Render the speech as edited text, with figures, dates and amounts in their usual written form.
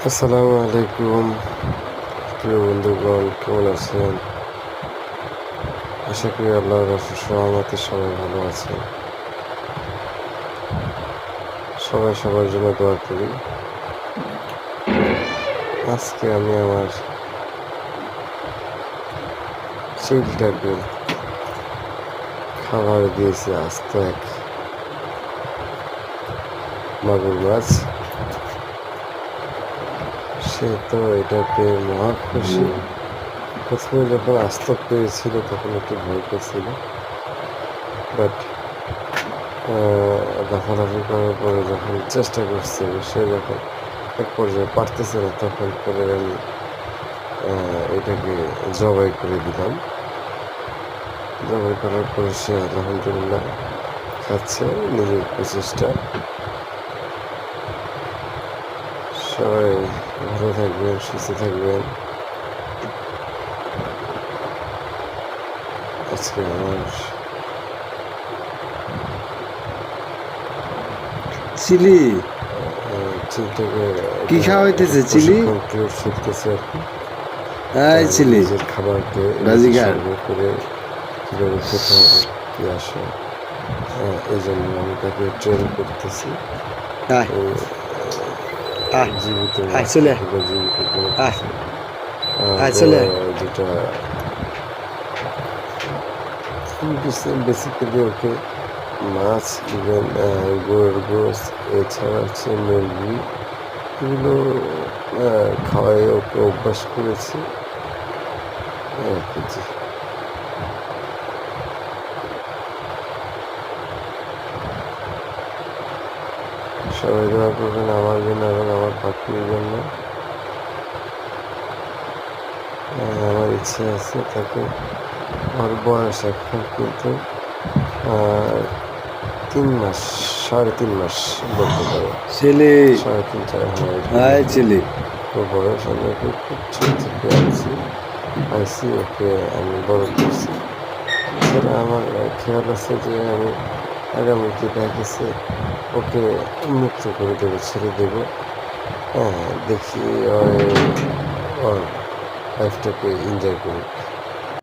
আসসালামু আলাইকুম প্রিয় বন্ধুগণ, কেমন আছেন? আশা করি আল্লাহর অশেষ রহমতে সবাই ভালো আছেন। সবাই সবার জন্য দোয়া করি। আজকে আমি আমার চিলটাকে খাবার দিয়েছি আস্ত এক মাগুর মাছ। সে তো এটা পেয়ে মহা খুশি। প্রথমে যখন আস্ত পেয়েছিল তখন একটু ভয় পেয়েছিল, বাট লাফালাফি করার পরে যখন চেষ্টা করছে, সে যখন এক পর্যায়ে পারতেছে না, তখন পরে আমি এটাকে জবাই করে দিলাম। জবাই করার পরে সে আলহামদুলিল্লাহ খাচ্ছে নিজের প্রচেষ্টা। সবাই ভালো থাকবেন, সুস্থ থাকবেন। আজকে আমার চিলি চিলটাকে কি খাওয়া হইতেছে? চিলি শিখতেছে আর কি। এই চিলি নিজের খাবারকে নিজে বাজিগার সংগ্রহ করে কীভাবে খেতে হবে, কী আসে, এই জন্য আমি তাকে ট্রেন করতেছি। আয় আয় জীবিত আয় মাছ চলে থেকে জীবিত কোনো আয় কিছু আয় চলে যেটা বেসিক্যালি ওকে মাছ, ইভেন গরুর গোস, এছাড়া হচ্ছে মুরগি, এগুলো খাওয়াই ওকে অভ্যাস করেছি আর কি। জি, সবাই দোয়া করবেন আমার জন্য এবং আমার পাখির জন্য। আমার ইচ্ছে আছে তাকে, আমার বয়স এখন কিন্তু 3 মাস, 3.5 মাস বলতে পারো। চিলি 3.5-4 আয় চিলি বয়স। আমি ওকে খুব ছোট থেকে আইসি ওকে আমি বড় করছি। এছাড়া আমার খেয়াল আছে যে আমি আগামীতে দেখেছি ওকে মুক্ত করে দেবো, ছেড়ে দেবো। দেখি ওর লাইফটাকে এনজয় করুক।